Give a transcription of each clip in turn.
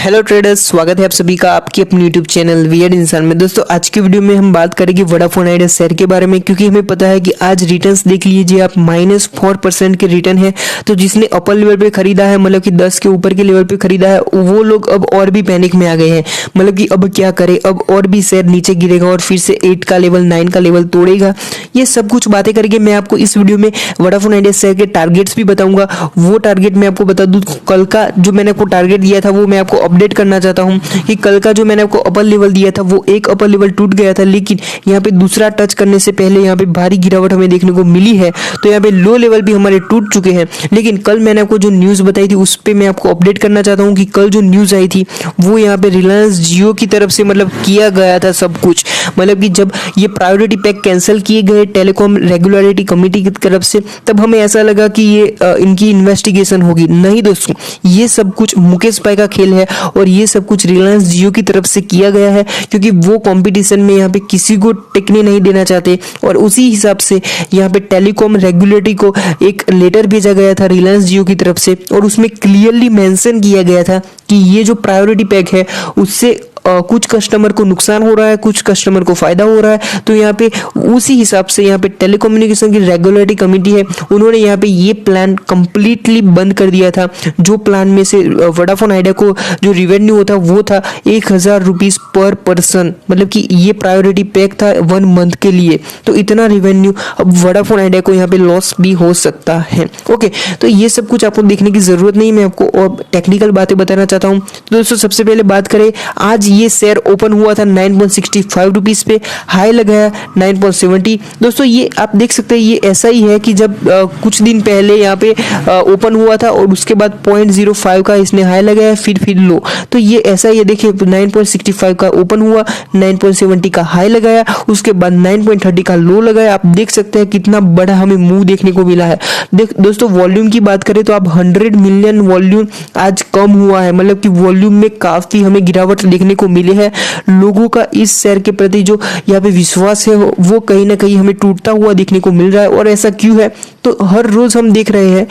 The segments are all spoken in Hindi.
हेलो ट्रेडर्स, स्वागत है आप सभी का आपके अपने यूट्यूब चैनल वियर्ड इंसान में। दोस्तों आज की वीडियो में हम बात करेंगे वोडाफोन आइडिया शेयर के बारे में, क्योंकि हमें पता है कि आज रिटर्न्स देख लीजिए आप -4% के रिटर्न है। तो जिसने अपर लेवल पे खरीदा है, मतलब कि 10 के ऊपर के लेवल पे खरीदा है, वो लोग अब और भी पैनिक में आ गए हैं। मतलब कि अब क्या करे, अब और भी शेयर नीचे गिरेगा और फिर से 8 का लेवल 9 का लेवल तोड़ेगा। ये सब कुछ बातें करके मैं आपको इस वीडियो में वोडाफोन आइडिया शेयर के टारगेट्स भी बताऊंगा। वो टारगेट मैं आपको बता दूं, कल का जो मैंने आपको टारगेट दिया था वो मैं आपको अपडेट करना चाहता हूं कि कल का जो मैंने आपको अपर लेवल दिया था वो एक अपर लेवल टूट गया था, लेकिन यहाँ पे दूसरा टच करने से पहले यहाँ पे भारी गिरावट हमें देखने को मिली है। तो यहाँ पे लो लेवल भी हमारे टूट चुके हैं। लेकिन कल मैंने आपको जो न्यूज़ बताई थी उस पर मैं आपको अपडेट करना चाहता हूँ कि कल जो न्यूज़ आई थी वो यहाँ पे रिलायंस जियो की तरफ से मतलब किया गया था सब कुछ। मतलब कि जब ये प्रायोरिटी पैक कैंसिल किए गए टेलीकॉम रेगुलेटरी कमेटी की तरफ से, तब हमें ऐसा लगा कि ये इनकी इन्वेस्टिगेशन होगी। नहीं दोस्तों, ये सब कुछ मुकेश भाई का खेल है और ये सब कुछ रिलायंस जियो की तरफ से किया गया है, क्योंकि वो कंपटीशन में यहाँ पे किसी को टिकने नहीं देना चाहते। और उसी हिसाब से यहाँ पे टेलीकॉम रेगुलेटरी को एक लेटर भेजा गया था रिलायंस जियो की तरफ से, और उसमें क्लियरली मेंशन किया गया था कि ये जो प्रायोरिटी पैक है उससे कुछ कस्टमर को नुकसान हो रहा है, कुछ कस्टमर को फायदा हो रहा है। तो यहाँ पे उसी हिसाब से यहाँ पे टेलीकम्युनिकेशन की रेगुलेटरी कमेटी है, उन्होंने यहाँ पे ये प्लान कंप्लीटली बंद कर दिया था। जो प्लान में से वोडाफोन आइडिया को जो रिवेन्यू होता वो था 1000 रुपीज पर पर्सन, मतलब कि ये प्रायोरिटी पैक था 1 मंथ के लिए। तो इतना रिवेन्यू अब वोडाफोन आइडिया को यहाँ पे लॉस भी हो सकता है। ओके, तो ये सब कुछ आपको देखने की जरूरत नहीं, मैं आपको और टेक्निकल बातें बताना चाहता हूँ। तो दोस्तों सबसे पहले बात करें, आज ये शेयर ओपन हुआ था 9.65 रुपीज पे, हाई लगाया 9.70। दोस्तों ये आप देख सकते हैं, ये ऐसा ही है कि जब कुछ दिन पहले यहाँ पे ओपन हुआ था और उसके बाद 0.05 का इसने हाई लगाया, फिर लो। तो ये ऐसा ही है, देखिए 9.65 का ओपन हुआ, 9.70 का हाई लगाया, उसके बाद 9.30 का लो लगाया। आप देख सकते हैं कितना बड़ा हमें मूव देखने को मिला है। दोस्तों वॉल्यूम की बात करें तो आप 100 मिलियन वॉल्यूम आज कम हुआ है, मतलब कि वॉल्यूम में काफी हमें गिरावट देखने को मिली है। लोगों का इस शेयर के प्रति जो यहाँ पे विश्वास है वो कहीं ना कहीं हमें टूटता हुआ देखने को मिल रहा है। और ऐसा क्यों है, तो हर रोज हम देख रहे हैं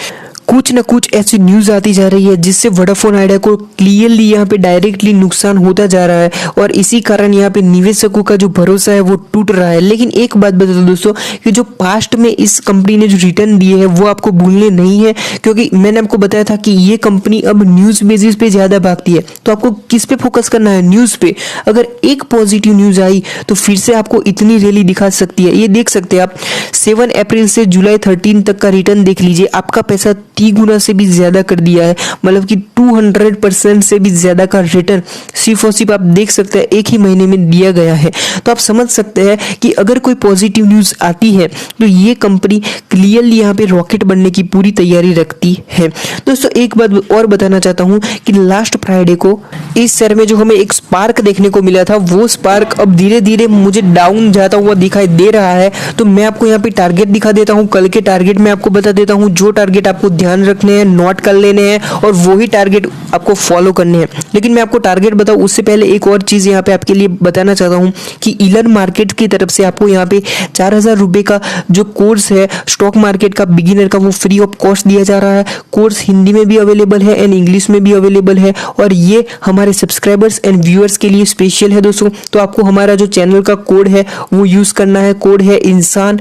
कुछ ना कुछ ऐसी न्यूज आती जा रही है जिससे वोडाफोन आइडिया को क्लियरली यहाँ पे डायरेक्टली नुकसान होता जा रहा है, और इसी कारण यहाँ पे निवेशकों का जो भरोसा है वो टूट रहा है। लेकिन एक बात बता दो दोस्तों कि जो पास्ट में इस कंपनी ने जो रिटर्न दिए हैं वो आपको भूलने नहीं है, क्योंकि मैंने आपको बताया था कि ये कंपनी अब न्यूज बेसिस पे ज्यादा भागती है। तो आपको किस पे फोकस करना है, न्यूज पे। अगर एक पॉजिटिव न्यूज आई तो फिर से आपको इतनी रैली दिखा सकती है। ये देख सकते हैं आप, 7 अप्रैल से जुलाई 13 तक का रिटर्न देख लीजिए, आपका पैसा 3 गुना से भी ज्यादा कर दिया है, मतलब कि 200% से भी ज्यादा का रिटर्न सिर्फ और सिर्फ आप देख सकते हैं एक ही महीने में दिया गया है। तो आप समझ सकते हैं कि अगर कोई पॉजिटिव न्यूज आती है तो ये कंपनी क्लियरली यहाँ पे रॉकेट बनने की पूरी तैयारी रखती है। दोस्तों एक बात और बताना चाहता हूँ कि लास्ट फ्राइडे को इस शेयर में जो हमें एक स्पार्क देखने को मिला था, वो स्पार्क अब धीरे धीरे मुझे डाउन जाता हुआ दिखाई दे रहा है। तो मैं आपको यहाँ पे टारगेट दिखा देता हूँ, कल के टारगेट मैं आपको बता देता हूँ। जो टारगेट आपको ध्यान रखने हैं, नोट कर लेने हैं, और वही टारगेट आपको फॉलो करने हैं। लेकिन मैं आपको टारगेट बताऊं उससे पहले एक और चीज यहाँ पे आपके लिए बताना चाहता हूँ कि इलन मार्केट की तरफ से आपको यहाँ पे 4000 रुपए का जो कोर्स है स्टॉक मार्केट का बिगिनर का, वो फ्री ऑफ कॉस्ट दिया जा रहा है। कोर्स हिंदी में भी अवेलेबल है एंड इंग्लिश में भी अवेलेबल है, और ये हमारे सब्सक्राइबर्स एंड व्यूअर्स के लिए स्पेशल है दोस्तों। तो आपको हमारा जो चैनल का कोड है वो यूज करना है, कोड है इंसान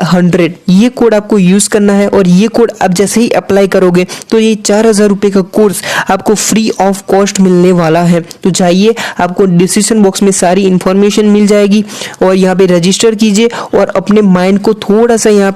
100। ये कोड आपको यूज करना है, और ये कोड आप जैसे ही अप्लाई करोगे तो ये 4000 रुपए का कोर्स आपको फ्री ऑफ कॉस्ट मिलने वाला है। तो जाइए, आपको डिस्क्रिप्शन बॉक्स में सारी इंफॉर्मेशन मिल जाएगी, और यहाँ पे रजिस्टर कीजिए और अपने माइंड को थोड़ा सा यहाँ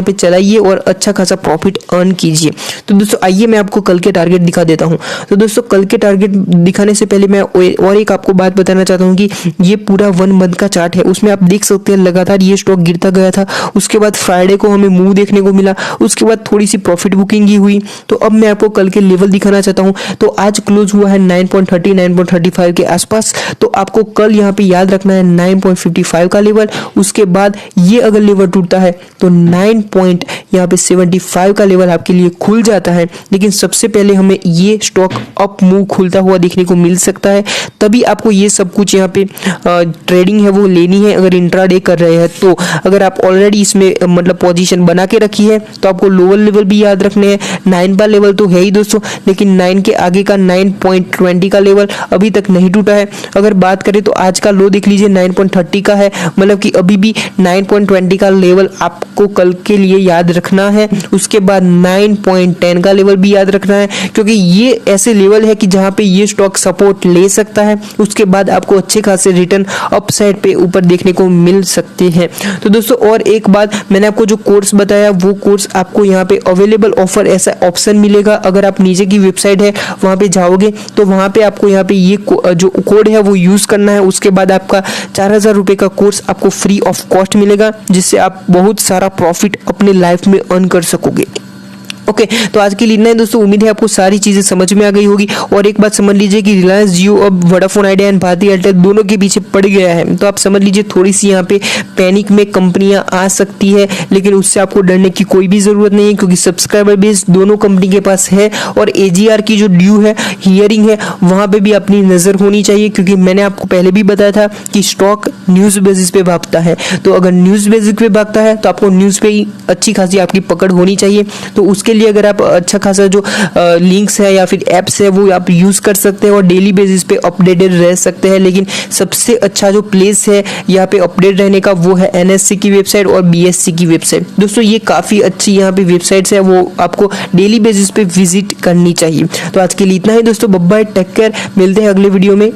पे चलाइए और अच्छा खासा प्रॉफिट अर्न कीजिए। तो दोस्तों आइए मैं आपको कल के टारगेट दिखा देता हूँ। तो दोस्तों कल के टारगेट दिखाने से पहले मैं और एक आपको बात बताना चाहता हूँ कि ये पूरा 1 मंथ का चार्ट है, उसमें आप देख सकते हैं लगातार ये स्टॉक गिरता गया था। उसके बाद फ्राइडे को हमें मूव देखने को मिला, उसके बाद थोड़ी सी प्रॉफिट बुकिंग की हुई। तो अब मैं आपको कल के लेवल दिखाना चाहता हूं। तो आज क्लोज हुआ है 9.30 9.35 के आसपास। तो आपको कल यहाँ पे याद रखना है 9.55 का लेवल। उसके बाद ये अगर लेवल टूटता है तो 9.75 का लेवल आपके लिए खुल जाता है। लेकिन सबसे पहले हमें ये स्टॉक अप मूव खुलता हुआ देखने को मिल सकता है, तभी आपको ये सब कुछ यहाँ पे ट्रेडिंग है वो लेनी है, अगर इंट्राडे कर रहे हैं तो। अगर आप ऑलरेडी ऑलरेडी इसमें मतलब पोजीशन बना के रखी है, तो आपको लोअर लेवल भी याद रखने हैं। 9 का लेवल तो है ही दोस्तों, लेकिन 9 के आगे का 9.20 का लेवल अभी तक नहीं टूटा है। अगर बात करें तो आज का लो देख लीजिए 9.30 का है, मतलब कि अभी भी 9.20 का लेवल आपको कल के लिए याद रखना है। उसके बाद 9.10 का लेवल भी याद रखना है, क्योंकि ये ऐसे लेवल है कि जहां पे ये स्टॉक सपोर्ट ले सकता है। उसके बाद आपको अच्छे खासे रिटर्न अपसाइड पे ऊपर देखने को मिल सकते हैं। तो दोस्तों और एक बात, मैंने आपको जो कोर्स बताया वो कोर्स आपको यहाँ पे अवेलेबल ऑफर ऐसा ऑप्शन मिलेगा। अगर आप नीचे की वेबसाइट है वहां पे जाओगे तो वहां पे आपको यहाँ पे ये जो कोड है वो यूज करना है। उसके बाद आपका 4000 रुपए का कोर्स आपको फ्री ऑफ कॉस्ट मिलेगा, जिससे आप बहुत सारा प्रॉफिट अपने लाइफ में अर्न कर सकोगे। ओके, तो आज के लिए इतना ही दोस्तों। उम्मीद है आपको सारी चीजें समझ में आ गई होगी। और एक बात समझ लीजिए कि रिलायंस जियो अब वोडाफोन आइडिया एंड भारती एयरटेल दोनों के पीछे पड़ गया है। तो आप समझ लीजिए थोड़ी सी यहाँ पे पैनिक में कंपनियां आ सकती है, लेकिन उससे आपको डरने की कोई भी जरूरत नहीं है, क्योंकि सब्सक्राइबर बेस दोनों कंपनी के पास है। और एजीआर की जो ड्यू है, हियरिंग है, वहां पे भी अपनी नजर होनी चाहिए, क्योंकि मैंने आपको पहले भी बताया था कि स्टॉक न्यूज बेसिस पे भागता है। तो अगर न्यूज बेसिस पे भागता है तो आपको न्यूज पे ही अच्छी खासी आपकी पकड़ होनी चाहिए। तो उसके लिए अगर आप अच्छा खासा जो लिंक्स है या फिर एप्स है वो आप यूज कर सकते हैं और डेली बेसिस पे अपडेटेड रह सकते हैं। लेकिन सबसे अच्छा जो प्लेस है यहाँ पे अपडेट रहने का वो है एनएससी की वेबसाइट और बीएससी की वेबसाइट। दोस्तों ये काफी अच्छी यहाँ पे वेबसाइट्स है, वो आपको डेली बेसिस पे विजिट करनी चाहिए। तो आज के लिए इतना ही दोस्तों, बाय बाय, टेक केयर, मिलते हैं अगले वीडियो में।